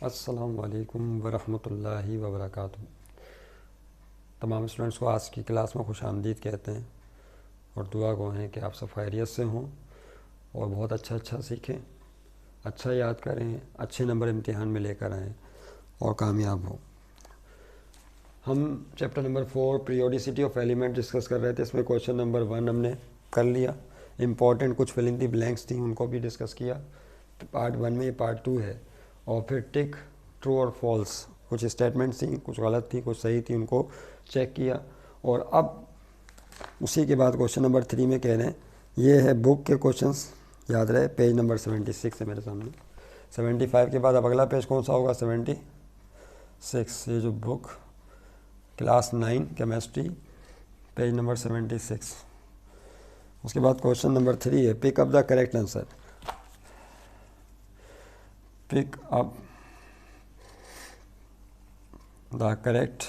अस्सलामु अलैकुम वरहमतुल्लाहि वबरकातुहू। तमाम स्टूडेंट्स को आज की क्लास में खुश आमदीद कहते हैं और दुआ गो हैं कि आप सब खैरियत से हों और बहुत अच्छा सीखें, अच्छा याद करें, अच्छे नंबर इम्तिहान में लेकर आएँ और कामयाब हों। हम chapter number 4 periodicity of element discuss कर रहे थे। इसमें क्वेश्चन नंबर 1 हमने कर लिया। इम्पॉर्टेंट कुछ फिल इन दी ब्लैंक्स थी, उनको भी डिस्कस किया। तो पार्ट 1 में, ये पार्ट 2 है। और फिर टिक ट्रू और फॉल्स, कुछ स्टेटमेंट्स थी, कुछ गलत थी, कुछ सही थी, उनको चेक किया। और अब उसी के बाद क्वेश्चन नंबर 3 में कह रहे हैं, ये है बुक के क्वेश्चंस, याद रहे। पेज नंबर 76 है मेरे सामने। 75 के बाद अब अगला पेज कौन सा होगा? 76। ये जो book class 9 chemistry, page number 76। उसके बाद क्वेश्चन नंबर 3 है, pick up the correct answer. Pick up the correct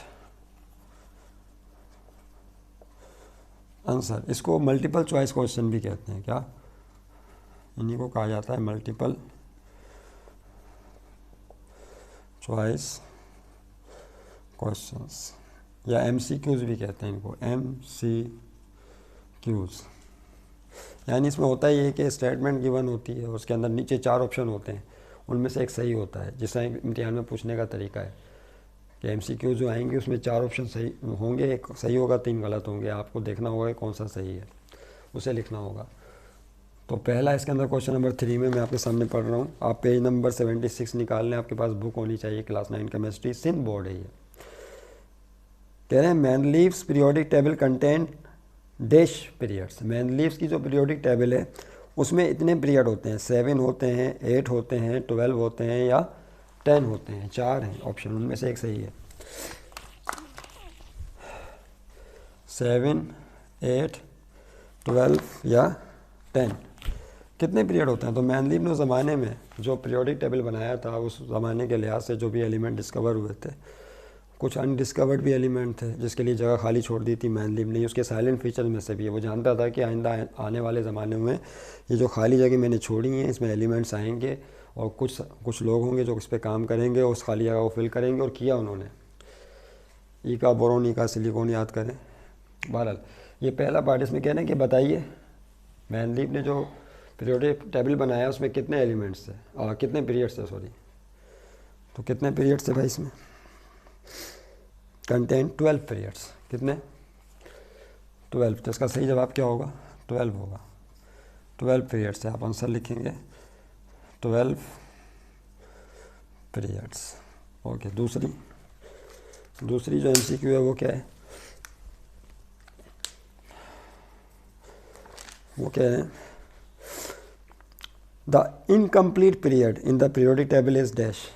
answer. इसको मल्टीपल चॉइस क्वेश्चन भी कहते हैं। क्या? इन्हीं को कहा जाता है मल्टीपल चॉइस क्वेश्चंस, या MCQs भी कहते हैं इनको, MCQs। यानी इसमें होता ही है कि स्टेटमेंट गिवन होती है, उसके अंदर नीचे 4 ऑप्शन होते हैं, उनमें से एक सही होता है। जिस तरह इम्तिहान में पूछने का तरीका है कि MCQ जो आएंगे उसमें 4 ऑप्शन सही होंगे, एक सही होगा, 3 गलत होंगे। आपको देखना होगा कौन सा सही है, उसे लिखना होगा। तो पहला इसके अंदर क्वेश्चन नंबर 3 में मैं आपके सामने पढ़ रहा हूँ। आप पेज नंबर 76 निकाल लें, आपके पास बुक होनी चाहिए, क्लास 9 केमिस्ट्री, सिंध बोर्ड है ये। कह रहे हैं Mendeleev's periodic table content dash periods. Mendeleev's की जो पीरियोडिक टेबल है उसमें इतने पीरियड होते हैं, 7 होते हैं, 8 होते हैं, 12 होते हैं या 10 होते हैं। 4 हैं ऑप्शन, उनमें से एक सही है। 7, 8, 12 या 10 कितने पीरियड होते हैं? तो मैनलीव ने ज़माने में जो पीरियोडिक टेबल बनाया था, उस ज़माने के लिहाज से जो भी एलिमेंट डिस्कवर हुए थे, कुछ अनडिस्कवर्ड भी एलिमेंट थे जिसके लिए जगह खाली छोड़ दी थी मैनलीव ने। उसके साइलेंट फीचर में से भी है, वो जानता था कि आइंदा आने वाले ज़माने में ये जो खाली जगह मैंने छोड़ी हैं इसमें एलिमेंट्स आएंगे और कुछ लोग होंगे जो इस पर काम करेंगे और उस खाली जगह को फिल करेंगे। और किया उन्होंने। ई का बोरोन, ई का सिलिकॉन याद करें। बहरहाल ये पहला पार्ट। इसमें कह रहे हैं कि बताइए मैनलीव ने जो पीरियोडिक टेबल बनाया उसमें कितने एलिमेंट्स थे, कितने पीरियड्स थे, सॉरी। तो कितने पीरियड्स थे भाई इसमें? Content 12 periods. कितने? 12। तो इसका सही जवाब क्या होगा? 12 होगा। 12 पीरियड्स से आप आंसर लिखेंगे 12 पीरियड्स। ओके। दूसरी जो MCQ है वो क्या है? वो क्या है? The incomplete period in the periodic table is dash.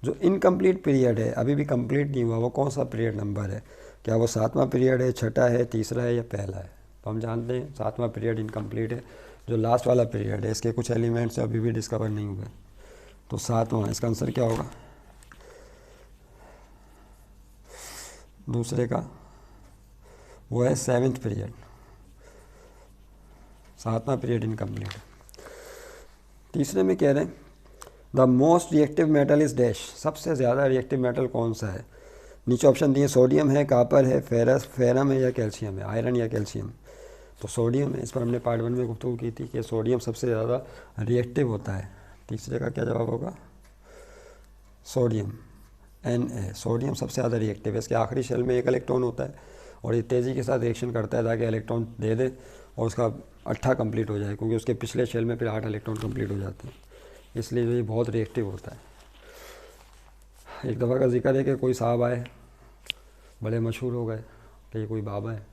जो इनकम्प्लीट पीरियड है, अभी भी कंप्लीट नहीं हुआ, वो कौन सा पीरियड नंबर है? क्या वो 7वां पीरियड है, छठा है, तीसरा है या पहला है? तो हम जानते हैं 7वां पीरियड इनकम्प्लीट है। जो लास्ट वाला पीरियड है इसके कुछ एलिमेंट्स अभी भी डिस्कवर नहीं हुए, तो 7वां। इसका आंसर क्या होगा? दूसरे का वो है 7th पीरियड। 7वां पीरियड इनकम्प्लीट है। तीसरे में कह रहे हैं the most reactive metal is dash. सबसे ज़्यादा रिएक्टिव मेटल कौन सा है? नीचे ऑप्शन दिए, सोडियम है, कापर है, फेरम है या कैल्शियम है, आयरन या कैल्शियम। तो सोडियम है। इस पर हमने पार्ट 1 में गुफ्तगू की थी कि सोडियम सबसे ज़्यादा रिएक्टिव होता है। तीसरे का क्या जवाब होगा? Sodium, Na। सोडियम सबसे ज़्यादा रिएक्टिव है। इसके आखिरी शेल में 1 इलेक्ट्रॉन होता है और ये तेज़ी के साथ रिएक्शन करता है ताकि इलेक्ट्रॉन दे दे और उसका 8 कंप्लीट हो जाए, क्योंकि उसके पिछले शेल में फिर 8 इलेक्ट्रॉन कंप्लीट हो जाते हैं। इसलिए ये बहुत रिएक्टिव होता है। एक दफ़ा का जिक्र है कि कोई साहब आए, बड़े मशहूर हो गए कि ये कोई बाबा है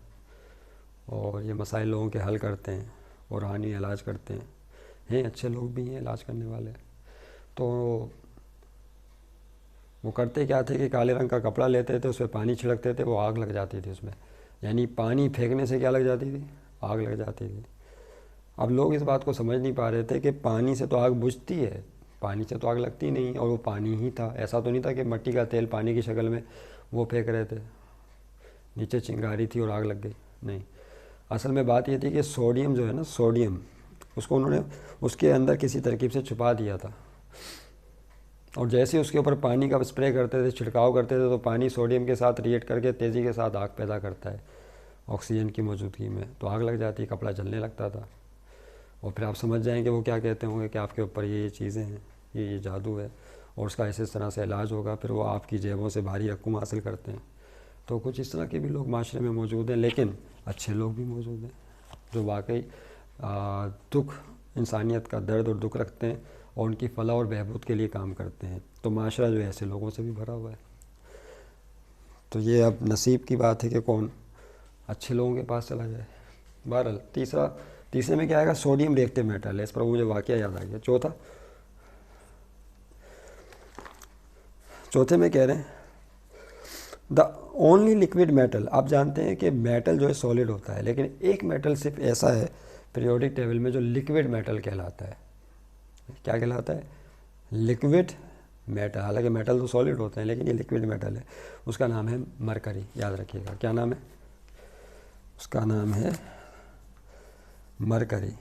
और ये मसाइल लोगों के हल करते हैं और रूहानी इलाज करते हैं अच्छे लोग भी हैं इलाज करने वाले। तो वो करते क्या थे कि काले रंग का कपड़ा लेते थे, उस पर पानी छिड़कते थे, वो आग लग जाती थी उसमें। यानी पानी फेंकने से क्या लग जाती थी? आग लग जाती थी। अब लोग इस बात को समझ नहीं पा रहे थे कि पानी से तो आग बुझती है, पानी से तो आग लगती नहीं, और वो पानी ही था। ऐसा तो नहीं था कि मिट्टी का तेल पानी की शक्ल में वो फेंक रहे थे, नीचे चिंगारी थी और आग लग गई। नहीं, असल में बात ये थी कि सोडियम जो है ना, सोडियम, उसको उन्होंने उसके अंदर किसी तरकीब से छुपा दिया था। और जैसे ही उसके ऊपर पानी का स्प्रे करते थे, छिड़काव करते थे, तो पानी सोडियम के साथ रिएक्ट करके तेज़ी के साथ आग पैदा करता है ऑक्सीजन की मौजूदगी में, तो आग लग जाती, कपड़ा जलने लगता था। और फिर आप समझ जाएंगे वो क्या कहते होंगे कि आपके ऊपर ये चीज़ें हैं, ये जादू है, और उसका इस तरह से इलाज होगा। फिर वो आपकी जेबों से भारी रकूम हासिल करते हैं। तो कुछ इस तरह के भी लोग माशरे में मौजूद हैं, लेकिन अच्छे लोग भी मौजूद हैं जो वाकई दुख, इंसानियत का दर्द और दुख रखते हैं और उनकी फलाह और बहबूद के लिए काम करते हैं। तो माशरा जो है ऐसे लोगों से भी भरा हुआ है। तो ये अब नसीब की बात है कि कौन अच्छे लोगों के पास चला जाए। बहरहाल तीसरे में क्या आएगा, सोडियम रिएक्टिव मेटल है। इस पर मुझे वाकया याद आ गया। चौथे में कह रहे हैं द ओनली लिक्विड मेटल। आप जानते हैं कि मेटल जो है सॉलिड होता है, लेकिन एक मेटल सिर्फ ऐसा है पीरियोडिक टेबल में जो लिक्विड मेटल कहलाता है। क्या कहलाता है? Liquid metal. हालांकि मेटल तो सॉलिड होते हैं, लेकिन ये लिक्विड मेटल है। उसका नाम है मरकरी। याद रखिएगा, क्या नाम है उसका? नाम है मरकरी।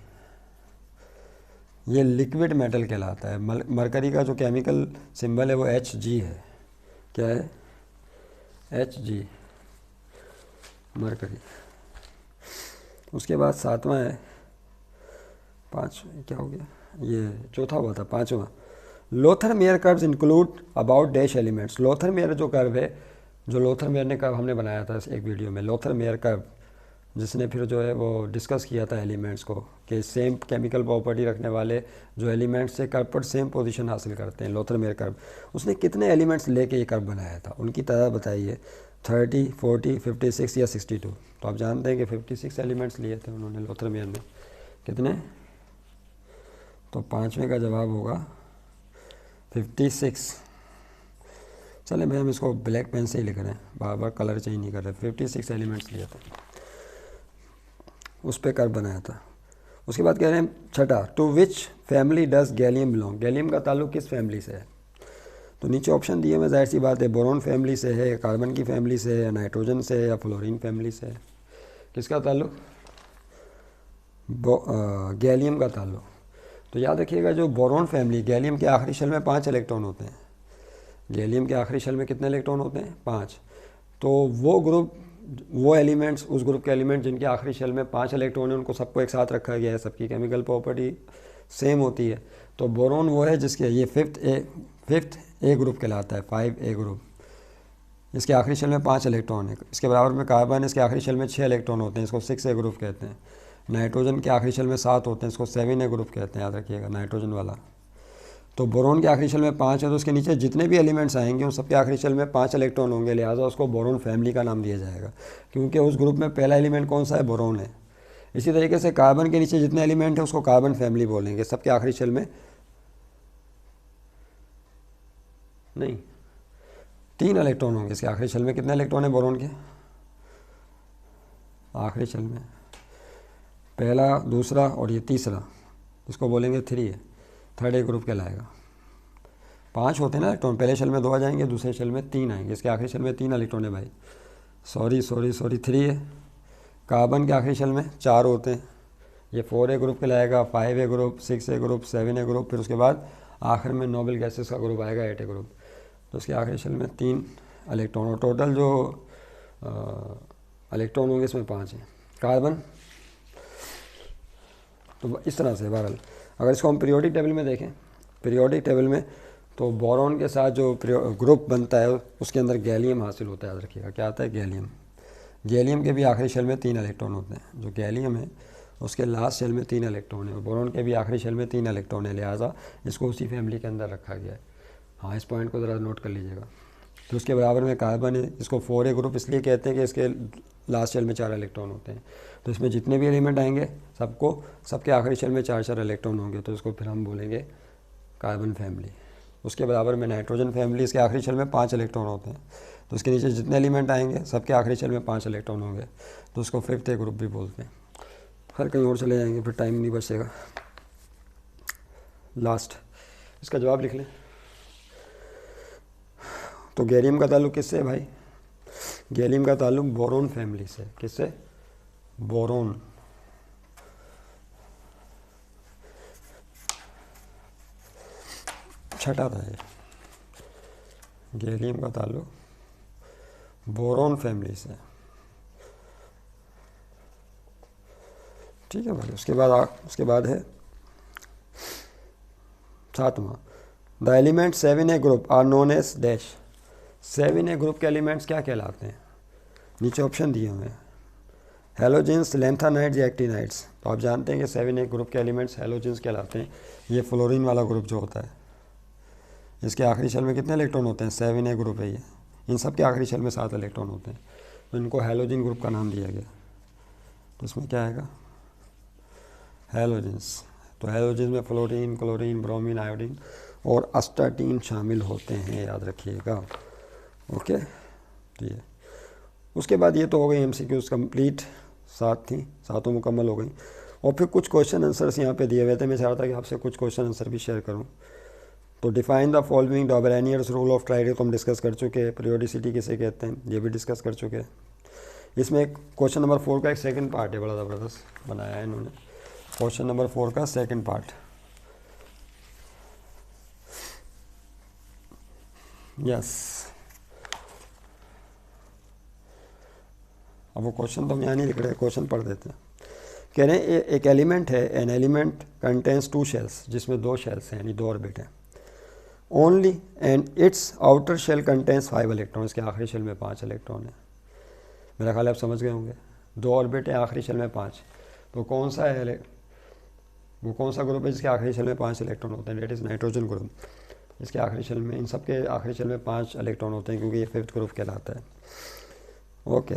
ये लिक्विड मेटल कहलाता है। मरकरी का जो केमिकल सिंबल है वो Hg है। क्या है? Hg, mercury. उसके बाद सातवां है, क्या हो गया? ये चौथा हुआ था, पांचवा। Lothar Meyer curves include about dash elements. Lothar Meyer जो कर्व है, जो लोथर-मेयर ने कर्व हमने बनाया था एक वीडियो में, लोथर-मेयर कर्व, जिसने फिर जो है वो डिस्कस किया था एलिमेंट्स को कि सेम केमिकल प्रॉपर्टी रखने वाले जो एलिमेंट्स से कर्व पर सेम पोजीशन हासिल करते हैं, लोथर-मेयर कर्व। उसने कितने एलिमेंट्स लेके ये कर्व बनाया था, उनकी तादाद बताइए। 30, 40, 56 या 62? तो आप जानते हैं कि 56 एलिमेंट्स लिए थे उन्होंने लोथर-मेयर ने। कितने? तो पाँचवें का जवाब होगा 56। चले भाई, हम इसको ब्लैक पेन से ही लिख रहे हैं, बार बार कलर चेंज नहीं कर रहे। 56 एलिमेंट्स लिए थे, उस पर कर्व बनाया था। उसके बाद कह रहे हैं छठा, to which family does gallium belong. Gallium का ताल्लुक किस फैमिली से है? तो नीचे ऑप्शन दिए हुए, जाहिर सी बात है, बोरॉन फैमिली से है, कार्बन की फैमिली से है, नाइट्रोजन से है, या फ्लोरीन फैमिली से है। किसका ताल्लुक? गैलियम का ताल्लुक। तो याद रखिएगा, जो बोरॉन फैमिली, गैलियम के आखिरी शेल में 5 इलेक्ट्रॉन होते हैं। गैलियम के आखिरी शेल में कितने इलेक्ट्रॉन होते हैं? 5। तो वो ग्रुप, वो एलिमेंट्स, उस ग्रुप के एलिमेंट जिनके आखिरी शेल में 5 इलेक्ट्रॉन है, उनको सबको एक साथ रखा गया है, सबकी केमिकल प्रॉपर्टी सेम होती है। तो बोरॉन वो है जिसके ये फिफ्थ ए ग्रुप कहलाता है, 5A ग्रुप। इसके आखिरी शेल में 5 इलेक्ट्रॉन है। इसके बराबर में कार्बन, इसके आखिरी शेल में 6 इलेक्ट्रॉन होते हैं, इसको 6A ग्रुप कहते हैं। नाइट्रोजन के आखिरी शेल में 7 होते हैं, इसको 7A ग्रुप कहते हैं, याद रखिएगा, नाइट्रोजन वाला। तो बोरॉन के आखिरी शेल में 5 है, तो उसके नीचे जितने भी एलिमेंट्स आएंगे उन सबके आखिरी शेल में 5 इलेक्ट्रॉन होंगे, लिहाजा उसको बोरॉन फैमिली का नाम दिया जाएगा, क्योंकि उस ग्रुप में पहला एलिमेंट कौन सा है? बोरॉन है। इसी तरीके से कार्बन के नीचे जितने एलिमेंट हैं उसको कार्बन फैमिली बोलेंगे, सबके आखिरी शेल में नहीं 3 इलेक्ट्रॉन होंगे। इसके आखिरी शेल में कितने इलेक्ट्रॉन है बोरॉन के? आखिरी शेल में पहला, दूसरा और ये तीसरा, इसको बोलेंगे 3A ग्रुप कहलाएगा। 5 होते हैं ना इलेक्ट्रॉन, पहले शेल में 2 आ जाएंगे, दूसरे शेल में 3 आएंगे। इसके आखिरी शेल में 3 इलेक्ट्रॉन है भाई, सॉरी 3A। कार्बन के आखिरी शेल में 4 होते हैं, ये 4A ग्रुप कहलाएगा, 5A group, 6A group, 7A group, फिर उसके बाद आखिर में नोबल गैसेस का ग्रुप आएगा, 8A ग्रुप। तो उसके आखिरी शेल में 3 इलेक्ट्रॉन, और टोटल जो इलेक्ट्रॉन होंगे इसमें 5 हैं। कार्बन तो इस तरह से। बहरहाल अगर इसको हम पीरियोडिक टेबल में देखें, पीरियोडिक टेबल में तो बोरॉन के साथ जो ग्रुप बनता है उसके अंदर गैलियम हासिल होता है। याद रखिएगा, क्या आता है? गैलियम। गैलियम के भी आखिरी शेल में 3 इलेक्ट्रॉन होते हैं। जो गैलियम है उसके लास्ट शेल में 3 इलेक्ट्रॉन है, बोरॉन के भी आखिरी शेल में 3 इलेक्ट्रॉन है, लिहाजा इसको उसी फैमिली के अंदर रखा गया है। हाँ, इस पॉइंट को ज़रा नोट कर लीजिएगा। तो उसके बराबर में कार्बन है, इसको 4A ग्रुप इसलिए कहते हैं कि इसके लास्ट शेल में 4 इलेक्ट्रॉन होते हैं। तो इसमें जितने भी एलिमेंट आएंगे सबके आखिरी शेल में 4 इलेक्ट्रॉन होंगे, तो इसको फिर हम बोलेंगे कार्बन फैमिली। उसके बराबर में नाइट्रोजन फैमिली, इसके आखिरी शेल में 5 इलेक्ट्रॉन होते हैं, तो इसके नीचे जितने एलिमेंट आएंगे सबके आखिरी शेल में 5 इलेक्ट्रॉन होंगे, तो उसको 5th ग्रुप भी बोलते हैं। खैर कहीं और चले जाएंगे, फिर टाइम नहीं बचेगा। लास्ट इसका जवाब लिख लें। तो गैलियम का ताल्लुक किससे है भाई? गैलियम का ताल्लुक बोरॉन फैमिली से। किससे? बोरॉन। छठा था ये। गैलियम का ताल्लुक बोरोन फैमिली से। ठीक है भाई। उसके बाद है 7वां, the element 7A group are known as dash. 7A group के एलिमेंट्स क्या कहलाते हैं? नीचे ऑप्शन दिए हुए हैं, हेलोजेंस, लैंथानाइड्स या एक्टिनाइड्स। तो आप जानते हैं कि 7A ग्रुप के एलिमेंट्स हेलोजेंस कहलाते हैं। ये फ्लोरीन वाला ग्रुप जो होता है, इसके आखिरी शेल में कितने इलेक्ट्रॉन होते हैं? 7A ग्रुप है ये। इन सब के आखिरी शेल में 7 इलेक्ट्रॉन होते हैं, तो इनको हेलोजन ग्रुप का नाम दिया गया। तो इसमें क्या आएगा? हेलोजेंस। तो हेलोजेंस में फ्लोरीन, क्लोरीन, ब्रोमीन, आयोडीन और अस्टाटीन शामिल होते हैं, याद रखिएगा। ओके, तो ये उसके बाद ये तो हो गई MCQs कंप्लीट, 7 थी, 7 मुकम्मल हो गई। और फिर कुछ क्वेश्चन आंसर्स यहाँ पे दिए हुए थे, मैं चाह रहा था कि आपसे कुछ क्वेश्चन आंसर भी शेयर करूँ। तो define the following, the Dobereiner's rule of triad को हम डिस्कस कर चुके हैं। पीरियोडिसिटी किसे कहते हैं ये भी डिस्कस कर चुके हैं। इसमें एक क्वेश्चन नंबर 4 का एक सेकंड पार्ट है, बड़ा ज़बरदस्त बनाया है इन्होंने। क्वेश्चन नंबर 4 का सेकंड पार्ट, यस। अब वो क्वेश्चन तो हम यहाँ नहीं लिख रहे, क्वेश्चन पढ़ देते हैं। कह रहे हैं एक एलिमेंट है, एन एलिमेंट कंटेंस 2 शेल्स, जिसमें 2 शेल्स हैं यानी 2 ऑर्बिट हैं। Only and its outer shell contains 5 electron. इसके आखिरी शेल में 5 इलेक्ट्रॉन है। मेरा ख्याल आप समझ गए होंगे, 2 ऑर्बिट है, आखिरी शेल में 5। तो कौन सा है वो, कौन सा ग्रुप है जिसके आखिरी शेल में 5 इलेक्ट्रॉन होते हैं? That is nitrogen group. इसके आखिरी शेल में, इन सब के आखिरी शेल में 5 इलेक्ट्रॉन होते हैं, क्योंकि ये 5th ग्रुप कहलाता है। Okay,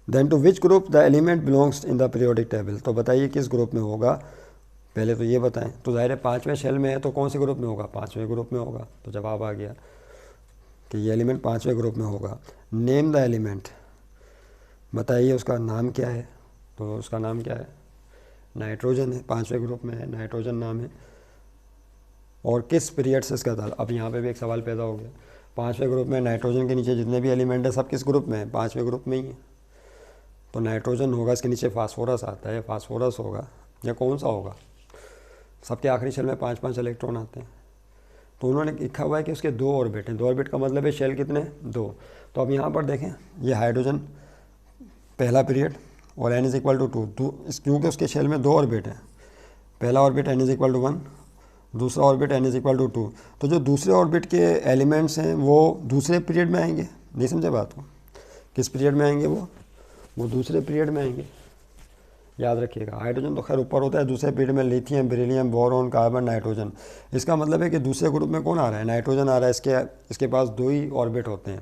then to which group the element belongs in the periodic table. तो बताइए किस ग्रुप में होगा, पहले तो ये बताएं। तो ज़ाहिर है 5वें शेल में है, तो कौन से ग्रुप में होगा? 5वें ग्रुप में होगा। तो जवाब आ गया कि ये एलिमेंट 5वें ग्रुप में होगा। नेम द एलिमेंट, बताइए उसका नाम क्या है? तो उसका नाम क्या है? नाइट्रोजन है, 5वें ग्रुप में है, नाइट्रोजन नाम है। और किस पीरियड से इसका ताल्लुक? अब यहाँ पे भी एक सवाल पैदा हो गया, 5वें ग्रुप में नाइट्रोजन के नीचे जितने भी एलिमेंट है सब किस ग्रुप में है? 5वें ग्रुप में ही है। तो नाइट्रोजन होगा, इसके नीचे फास्फोरस आता है, फास्फोरस होगा, या कौन सा होगा? सबके आखिरी शेल में 5-5 इलेक्ट्रॉन आते हैं। तो उन्होंने लिखा हुआ है कि उसके 2 ऑर्बिट हैं। 2 ऑर्बिट का मतलब है शेल कितने? 2। तो अब यहाँ पर देखें, ये हाइड्रोजन पहला पीरियड और n = 2। क्योंकि उसके शेल में 2 ऑर्बिट हैं। पहला ऑर्बिट n = 1, दूसरा ऑर्बिट n = 2। तो जो दूसरे ऑर्बिट के एलिमेंट्स हैं वो दूसरे पीरियड में आएंगे। नहीं समझे बात को? किस पीरियड में आएंगे? वो दूसरे पीरियड में आएंगे, याद रखिएगा। हाइड्रोजन तो खैर ऊपर होता है, दूसरे पीरियड में lithium, beryllium, boron, carbon, nitrogen. इसका मतलब है कि दूसरे ग्रुप में कौन आ रहा है? नाइट्रोजन आ रहा है। इसके पास 2 ही ऑर्बिट होते हैं,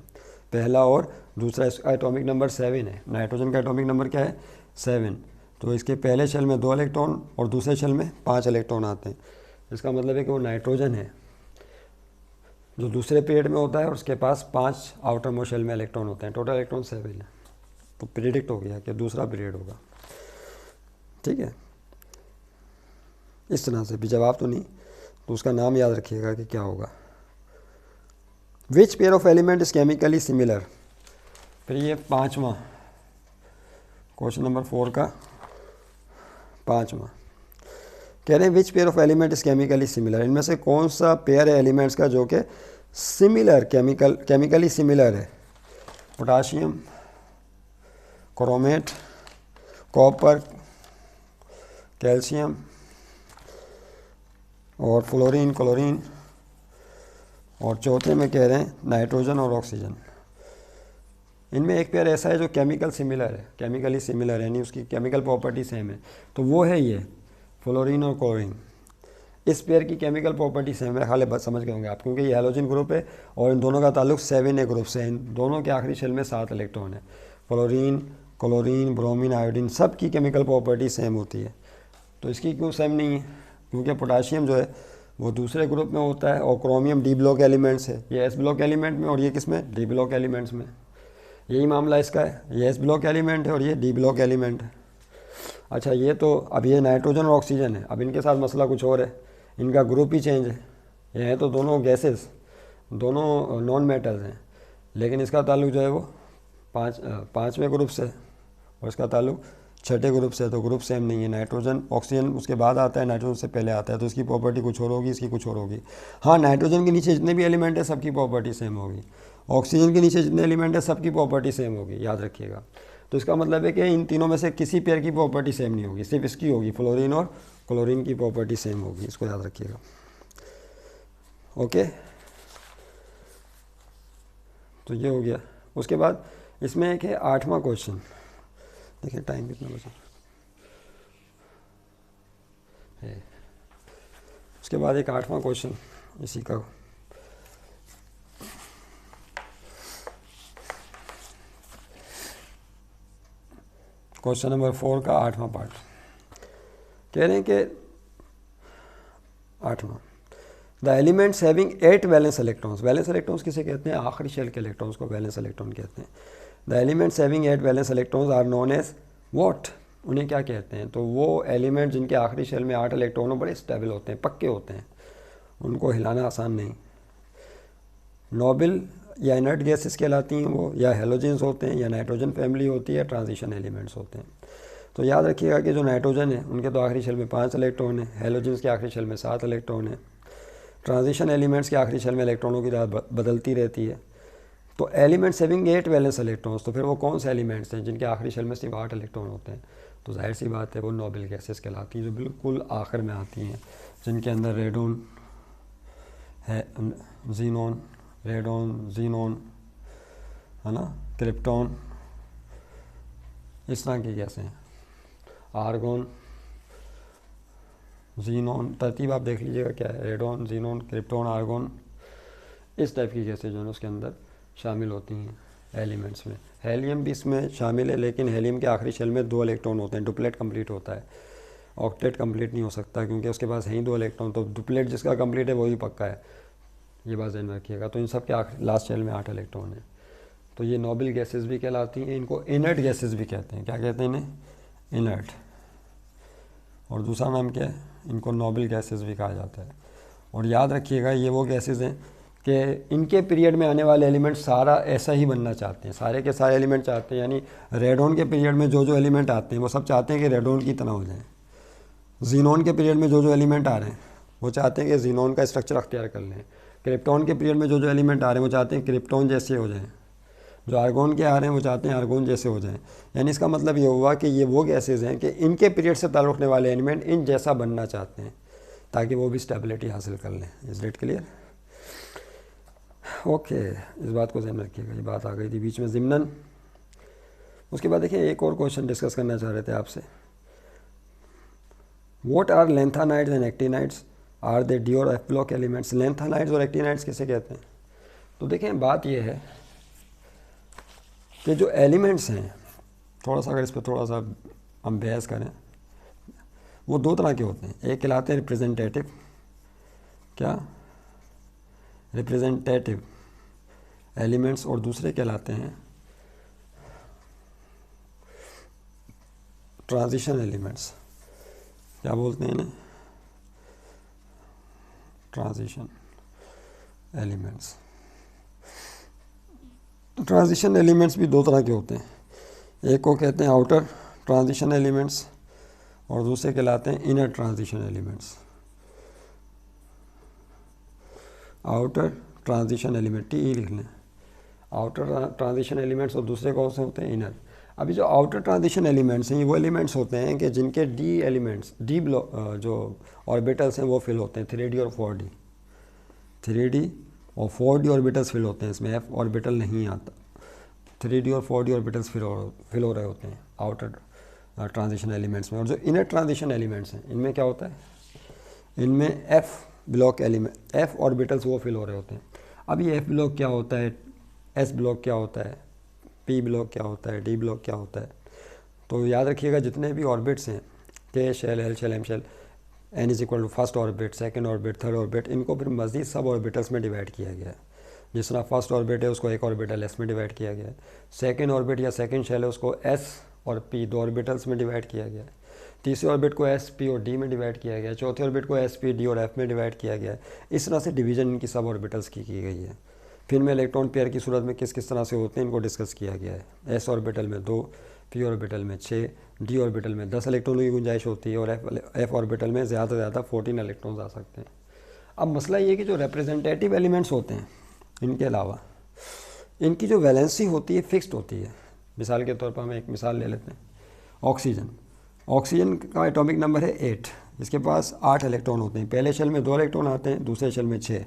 पहला और दूसरा। इसका एटॉमिक नंबर 7 है। नाइट्रोजन का एटॉमिक नंबर क्या है? 7। तो इसके पहले शेल में 2 इलेक्ट्रॉन और दूसरे शेल में 5 इलेक्ट्रॉन आते हैं। इसका मतलब है कि वो नाइट्रोजन है जो दूसरे पीरियड में होता है, और उसके पास 5 आउटर मोस्ट शेल में इलेक्ट्रॉन होते हैं। टोटल इलेक्ट्रॉन 7 है। तो प्रिडिक्ट हो गया कि दूसरा पीरियड होगा। ठीक है, इस तरह से भी जवाब तो नहीं, तो उसका नाम याद रखिएगा कि क्या होगा। Which pair of element is chemically similar. फिर ये 5वां क्वेश्चन नंबर 4 का 5वां कह रहे हैं which pair of element is chemically similar. इनमें से कौन सा पेयर है एलिमेंट्स का जो कि सिमिलर, केमिकली सिमिलर है? पोटाशियम, क्रोमेट, कॉपर, कैल्शियम और फ्लोरीन, क्लोरीन। और चौथे में कह रहे हैं नाइट्रोजन और ऑक्सीजन। इनमें एक पेयर ऐसा है जो केमिकल सिमिलर है, केमिकली सिमिलर है, यानी उसकी केमिकल प्रॉपर्टी सेम है। तो वो है ये फ्लोरीन और क्लोरीन। इस पेयर की केमिकल प्रॉपर्टी सेम है, हाल बस समझ गए होंगे आप, क्योंकि ये हैलोजन ग्रुप है और इन दोनों का ताल्लुक 7A ग्रुप से है। इन दोनों के आखिरी शेल में 7 इलेक्ट्रॉन है। फ्लोरीन, क्लोरीन, ब्रोमीन, आयोडीन सब की केमिकल प्रॉपर्टी सेम होती है। तो इसकी क्यों सेम नहीं है? क्योंकि पोटाशियम जो है वो दूसरे ग्रुप में होता है और क्रोमियम डी ब्लॉक एलिमेंट्स है। ये एस ब्लॉक एलिमेंट में और ये किस में? डी ब्लॉक एलिमेंट्स में। यही मामला इसका है, ये एस ब्लॉक एलिमेंट है और ये डी ब्लॉक एलिमेंट है। अच्छा, ये तो अब ये नाइट्रोजन और ऑक्सीजन है। अब इनके साथ मसला कुछ और है, इनका ग्रुप ही चेंज है। ये है तो दोनों गैसेस, दोनों नॉन मेटल्स हैं, लेकिन इसका ताल्लुक जो है वो 5वें ग्रुप से और इसका ताल्लुक छठे ग्रुप से, तो ग्रुप सेम नहीं है। नाइट्रोजन ऑक्सीजन उसके बाद आता है, नाइट्रोजन से पहले आता है, तो इसकी प्रॉपर्टी कुछ और होगी, इसकी कुछ और होगी। हाँ, नाइट्रोजन के नीचे जितने भी एलिमेंट है सबकी प्रॉपर्टी सेम होगी, ऑक्सीजन के नीचे जितने एलिमेंट है सबकी प्रॉपर्टी सेम होगी, याद रखिएगा। तो इसका मतलब है कि इन तीनों में से किसी पेयर की प्रॉपर्टी सेम नहीं होगी, सिर्फ इसकी होगी, फ्लोरीन और क्लोरीन की प्रॉपर्टी सेम होगी, इसको याद रखिएगा। ओके, तो ये हो गया। उसके बाद इसमें एक है 8वां क्वेश्चन, देखिए टाइम कितना बचा है। उसके बाद एक 8वां क्वेश्चन इसी का, क्वेश्चन नंबर 4 का 8वां पार्ट। कह रहे हैं कि 8वां, the elements having 8 valence electrons, valence electrons किसे कहते हैं, आखिरी शेल के इलेक्ट्रॉन्स को वैलेंस इलेक्ट्रॉन कहते हैं। The elements having 8 valence electrons are known as what, उन्हें क्या कहते हैं, तो वो एलिमेंट जिनके आखिरी शेल में 8 इलेक्ट्रॉन बड़े स्टेबल होते हैं, पक्के होते हैं, उनको हिलाना आसान नहीं। नोबल या इनर्ट गैसेस कहलाती हैं वो, या हेलोजेंस होते हैं, या नाइट्रोजन फैमिली होती है, या ट्रांजिशन एलिमेंट्स होते हैं। तो याद रखिएगा कि जो नाइट्रोजन है उनके तो आखिरी शेल में 5 इलेक्ट्रॉन है, हेलोजेंस के आखिरी शेल में 7 इलेक्ट्रॉन है, ट्रांजिशन एलिमेंट्स के आखिरी शेल में इलेक्ट्रॉनों की तादाद बदलती रहती है। तो एलिमेंट्स हैविंग 8 वैलेंस इलेक्ट्रॉन्स, तो फिर वो कौन से एलिमेंट्स हैं जिनके आखिरी शेल में सिर्फ 8 इलेक्ट्रॉन होते हैं, तो जाहिर सी बात है वो नोबल गैसेस कहलाती हैं, जो बिल्कुल आखिर में आती हैं, जिनके अंदर रेडोन है, जीनोन, रेडोन, जीनोन है ना, क्रिप्टॉन, इस तरह की गैसें हैं, आर्गोन, जीनोन, तरतीब आप देख लीजिएगा क्या है, रेडोन, जीनोन, क्रिप्टॉन, आर्गोन, इस टाइप की गैसें जो है उसके अंदर शामिल होती हैं एलिमेंट्स में। हेलियम भी इसमें शामिल है, लेकिन हेलियम के आखिरी शेल में 2 इलेक्ट्रॉन होते हैं, डुप्लेट कंप्लीट होता है, ऑक्टेट कंप्लीट नहीं हो सकता क्योंकि उसके पास है ही 2 इलेक्ट्रॉन, तो डुप्लेट जिसका कंप्लीट है वही पक्का है, ये बात ध्यान में रखिएगा। तो इन सब के आखिर लास्ट शेल में 8 इलेक्ट्रॉन है, तो ये नोबल गैसेस भी कहलाती हैं, इनको इनर्ट गैसेस भी कहते हैं। क्या कहते हैं इन्हें, इनर्ट, और दूसरा नाम क्या है, इनको नोबल गैसेस भी कहा जाता है। और याद रखिएगा ये वो गैसेस हैं कि इनके पीरियड में आने वाले एलिमेंट सारा ऐसा ही बनना चाहते हैं, सारे के सारे एलिमेंट चाहते हैं, यानी रेडोन के पीरियड में जो जो एलिमेंट आते हैं वो सब चाहते हैं कि रेडोन की तरह हो जाएं। जीनोन के पीरियड में जो जो एलिमेंट आ रहे हैं वो चाहते हैं कि जीनोन का स्ट्रक्चर अख्तियार कर लें। क्रिप्टॉन के पीरियड में जो जो एलिमेंट आ रहे हैं वो चाहते हैं क्रिप्टॉन जैसे हो जाएं। जो आर्गोन के आ रहे हैं वो चाहते हैं आर्गोन जैसे हो जाएं। यानी इसका मतलब ये हुआ कि ये वो गैसेज हैं कि इनके पीरियड से ताल्लुक़ रखने वाले एलिमेंट इन जैसा बनना चाहते हैं ताकि वो भी स्टेबिलिटी हासिल कर लें। Is it clear? ओके, इस बात को ध्यान में रखिएगा, ये बात आ गई थी बीच में ज़िम्नन। उसके बाद देखिए एक और क्वेश्चन डिस्कस करना चाह रहे थे आपसे। What are lanthanides and actinides, are they D और एफ ब्लॉक एलिमेंट्स? लेंथानाइड्स और एक्टिनाइड्स किसे कहते हैं? तो देखें बात यह है कि जो एलिमेंट्स हैं, थोड़ा सा अगर इस पर थोड़ा सा हम बहस करें, वो 2 तरह के होते हैं। एक कहलाते हैं रिप्रेजेंटेटिव, क्या रिप्रेजेंटेटिव एलिमेंट्स, और दूसरे कहलाते हैं ट्रांजिशन एलिमेंट्स। क्या बोलते हैं इन्हें? Transition elements. ट्रांजिशन एलिमेंट्स भी 2 तरह के होते हैं, एक को कहते हैं आउटर ट्रांजिशन एलिमेंट्स और दूसरे कहलाते हैं inner transition elements. Outer transition element, T लिख लें, आउटर ट्रांजिशन एलिमेंट्स, और दूसरे कौन से होते हैं? इनर। अभी जो आउटर ट्रांजिशन एलिमेंट्स हैं ये वो एलिमेंट्स होते हैं कि जिनके डी एलिमेंट्स, डी ब्लॉक जो ऑर्बिटल्स हैं वो फिल होते हैं, 3D और 4D, 3D और 4D ऑर्बिटल्स फिल होते हैं, इसमें F ऑर्बिटल नहीं आता। 3D और 4D ऑर्बिटल्स फिल हो रहे होते हैं आउटर ट्रांजिशन एलिमेंट्स में। और जो इनर ट्रांजिशन एलिमेंट्स हैं इनमें क्या होता है? इनमें F block element, F orbitals वो फिल हो रहे होते हैं। अब ये F ब्लॉक क्या होता है, S ब्लॉक क्या होता है, P ब्लॉक क्या होता है, D ब्लॉक क्या होता है? तो याद रखिएगा जितने भी ऑर्बिट्स हैं, K shell, L shell, M shell, n is equal to first orbit, second orbit, third orbit, इनको फिर मज़ीद सब ऑर्बिटल्स में डिवाइड किया गया है। जिस तरह फर्स्ट ऑर्बिट है उसको एक ऑर्बिटल S में डिवाइड किया गया है, सेकंड ऑर्बिट या सेकंड शेल है उसको S और P 2 ऑर्बिटल्स में डिवाइड किया गया है, तीसरे ऑर्बिट को S, P और D में डिवाइड किया गया है, चौथे ऑर्बिट को S, P, D और F में डिवाइड किया गया है। इस तरह से डिवीज़न इनकी सब ऑर्बिटल्स की गई है। फिर में इलेक्ट्रॉन पेयर की सूरत में किस किस तरह से होते हैं इनको डिस्कस किया गया है। S ऑर्बिटल में 2, p ऑर्बिटल में 6, d ऑर्बिटल में 10 इलेक्ट्रॉनों की गुंजाइश होती है और f ऑर्बिटल में ज़्यादा से ज़्यादा 14 इलेक्ट्रॉन्स आ सकते हैं। अब मसला ये कि जो रिप्रेजेंटेटिव एलिमेंट्स होते हैं इनके अलावा इनकी जो वैलेंसी होती है फिक्स्ड होती है। मिसाल के तौर पर हम एक मिसाल ले लेते हैं, ऑक्सीजन का एटॉमिक नंबर है 8, इसके पास 8 इलेक्ट्रॉन होते हैं। पहले शेल में 2 इलेक्ट्रॉन आते हैं, दूसरे शेल में 6,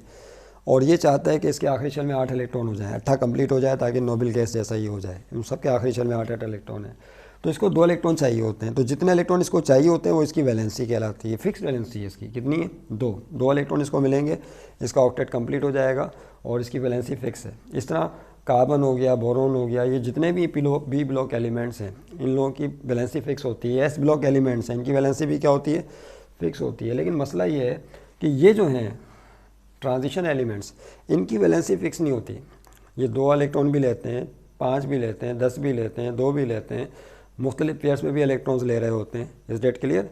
और ये चाहता है कि इसके आखिरी शेल में 8 इलेक्ट्रॉन हो जाए, 8 कंप्लीट हो जाए ताकि नोबेल गैस जैसा ही हो जाए। उन सबके आखिरी शेल में 8 इलेक्ट्रॉन है, तो इसको 2 इलेक्ट्रॉन चाहिए होते हैं। तो जितने इलेक्ट्रॉन इसको चाहिए होते हैं वो इसकी वैलेंसी कहलाती है। फिक्स वैलेंसी है इसकी, कितनी है? 2 इलेक्ट्रॉन इसको मिलेंगे, इसका ऑक्टेट कंप्लीट हो जाएगा और इसकी वैलेंसी फिक्स है। इस तरह कार्बन हो गया, बोरोन हो गया, ये जितने भी बी ब्लॉक एलिमेंट्स हैं इन लोगों की वैलेंसी फिक्स होती है। एस ब्लॉक एलिमेंट्स हैं, इनकी वैलेंसी भी क्या होती है? फिक्स होती है। लेकिन मसला ये है कि ये जो हैं ट्रांजिशन एलिमेंट्स, इनकी वैलेंसी फिक्स नहीं होती। ये 2 इलेक्ट्रॉन भी लेते हैं, 5 भी लेते हैं, 10 भी लेते हैं, 2 भी लेते हैं, मुख्तलिफ पेयर्स में भी इलेक्ट्रॉन्स ले रहे होते हैं। इस डेट क्लियर?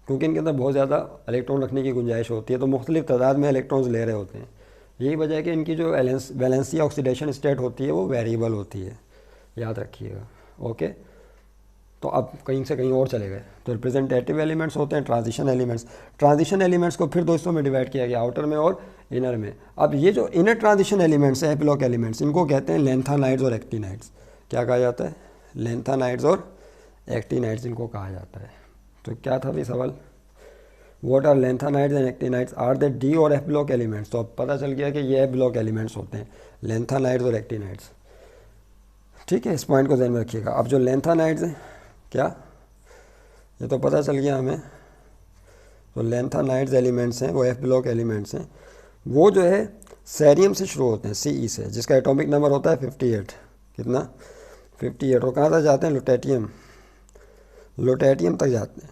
क्योंकि इनके अंदर बहुत ज़्यादा इलेक्ट्रॉन रखने की गुंजाइश होती है, तो मुख्तलिफ तादाद में इलेक्ट्रॉन्स ले रहे होते हैं। यही वजह है कि इनकी जो वैलेंसी ऑक्सीडेशन स्टेट होती है वो वेरिएबल होती है, याद रखिएगा। ओके, तो अब कहीं से कहीं और चले गए। तो रिप्रेजेंटेटिव एलिमेंट्स होते हैं ट्रांजिशन एलिमेंट्स। ट्रांजिशन एलिमेंट्स को फिर दोस्तों में डिवाइड किया गया, आउटर में और इनर में। अब ये जो इनर ट्रांजिशन एलिमेंट्स है, ब्लॉक एलिमेंट्स, इनको कहते हैं लेंथानाइड्स और एक्टिनाइड्स। क्या कहा जाता है? लेंथानाइड्स और एक्टिनाइड्स इनको कहा जाता है। तो क्या था भी सवाल? What are lanthanide and actinides? Are they D और F ब्लॉक एलिमेंट्स? तो अब पता चल गया कि ये F ब्लॉक एलिमेंट्स होते हैं, lanthanide और actinides। ठीक है, इस पॉइंट को ध्यान में रखिएगा। अब जो lanthanide हैं, क्या ये तो पता चल गया हमें। तो lanthanide एलिमेंट्स हैं वो F ब्लॉक एलिमेंट्स हैं। वो जो है सेरियम से शुरू होते हैं, CE से, जिसका एटॉमिक नंबर होता है 58। कितना? 58। और कहाँ तक जाते हैं? लुटेटियम तक जाते हैं।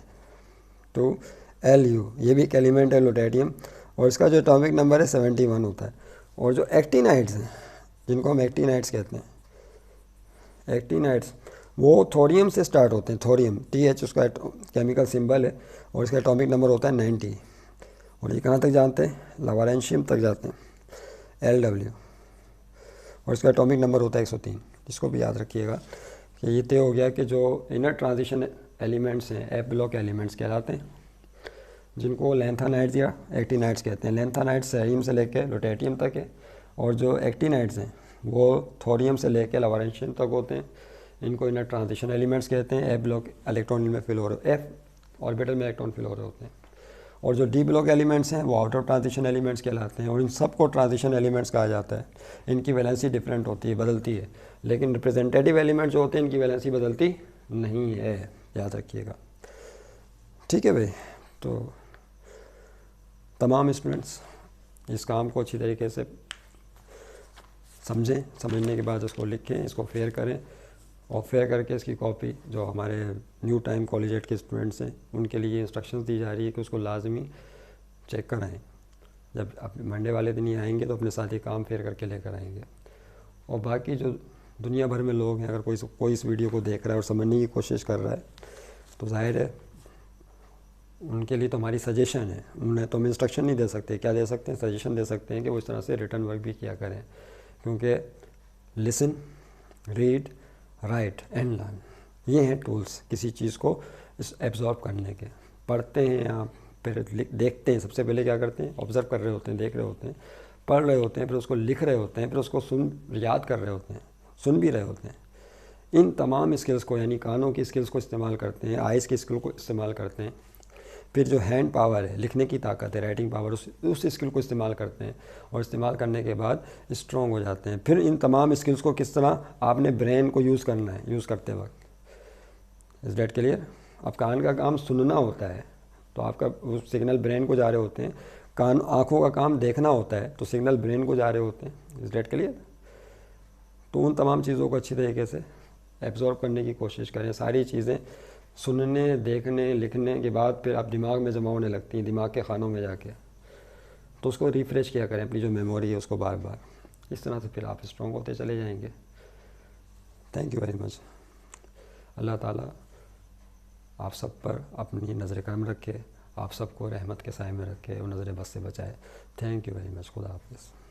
तो LU, ये भी एक एलिमेंट है लुटेटियम, और इसका जो एटॉमिक नंबर है 71 होता है। और जो एक्टिनाइड्स हैं, जिनको हम एक्टिनाइड्स कहते हैं, एक्टिनाइड्स वो थोरियम से स्टार्ट होते हैं। थोरियम, TH उसका केमिकल सिंबल है, और इसका एटॉमिक नंबर होता है 90। और ये कहाँ तक जाते हैं? लवारेंशियम तक जाते हैं, LW, और इसका एटॉमिक नंबर होता है 103। इसको भी याद रखिएगा कि ये तय हो गया कि जो इनर ट्रांजिशन एलिमेंट्स हैं F ब्लॉक एलिमेंट्स कहलाते हैं, जिनको लेंथानाइड्स या एक्टिनाइड्स कहते हैं। लेंथानाइड्स सेरियम से लेकर लुटेटियम तक है, और जो एक्टिनाइड्स हैं वो थोरियम से लेकर लवारेंशियम तक होते हैं। इनको इनर ट्रांजिशन एलिमेंट्स कहते हैं। F ब्लॉक इलेक्ट्रॉन में फिल हो रहे, F ऑर्बिटल में इलेक्ट्रॉन फिल हो रहे होते हैं। और जो D ब्लॉक एलिमेंट्स हैं वो आउटर ट्रांजिशन एलिमेंट्स कहलाते हैं, और इन सबको ट्रांजिशन एलिमेंट्स कहा जाता है। इनकी वैलेंसी डिफरेंट होती है, बदलती है, लेकिन रिप्रेजेंटेटिव एलिमेंट जो होते हैं इनकी वैलेंसी बदलती नहीं है, याद रखिएगा। ठीक है भाई, तो तमाम स्टूडेंट्स इस काम को अच्छी तरीके से समझें, समझने के बाद उसको लिखें, इसको फेयर करें, और फेयर करके इसकी कॉपी जो हमारे न्यू टाइम कॉलेज के स्टूडेंट्स हैं उनके लिए इंस्ट्रक्शंस दी जा रही है कि उसको लाजमी चेक कराएं। जब आप मंडे वाले दिन ही आएंगे तो अपने साथ ही काम फेयर करके लेकर आएंगे। और बाकी जो दुनिया भर में लोग हैं, अगर कोई इस वीडियो को देख रहा है और समझने की कोशिश कर रहा है, तो जाहिर है उनके लिए तो हमारी सजेशन है। उन्हें तो हम इंस्ट्रक्शन नहीं दे सकते, क्या दे सकते हैं? सजेशन दे सकते हैं कि वो इस तरह से रिटर्न वर्क भी किया करें, क्योंकि listen, read, right and learn, ये हैं टूल्स किसी चीज़ को इस एब्जॉर्ब करने के। पढ़ते हैं आप, फिर देखते हैं, सबसे पहले क्या करते हैं? ऑब्ज़र्व कर रहे होते हैं, देख रहे होते हैं, पढ़ रहे होते हैं, फिर उसको लिख रहे होते हैं, फिर उसको याद कर रहे होते हैं, सुन भी रहे होते हैं। इन तमाम स्किल्स को, यानी कानों की स्किल्स को इस्तेमाल करते हैं, आइज़ की स्किल को इस्तेमाल करते हैं, फिर जो हैंड पावर है, लिखने की ताकत है, राइटिंग पावर, उस स्किल को इस्तेमाल करते हैं, और इस्तेमाल करने के बाद स्ट्रॉन्ग हो जाते हैं। फिर इन तमाम स्किल्स को किस तरह आपने ब्रेन को यूज़ करना है, यूज़ करते वक्त। इस डेट क्लियर? अब कान का काम सुनना होता है, तो आपका वो सिग्नल ब्रेन को जा रहे होते हैं। कान, आँखों का काम देखना होता है, तो सिग्नल ब्रेन को जा रहे होते हैं। इस डेट क्लियर? तो उन तमाम चीज़ों को अच्छी तरीके से एब्जॉर्ब करने की कोशिश करें। सारी चीज़ें सुनने, देखने, लिखने के बाद फिर आप दिमाग में जमा होने लगती हैं, दिमाग के खानों में जाके, तो उसको रिफ़्रेश किया करें, अपनी जो मेमोरी है उसको बार बार। इस तरह से फिर आप स्ट्रॉन्ग होते चले जाएंगे। Thank you very much. अल्लाह ताला आप सब पर अपनी नज़र करम रखे, आप सबको रहमत के साए में रखे और नज़र बस से बचाए। Thank you very much. खुदा हाफिज़।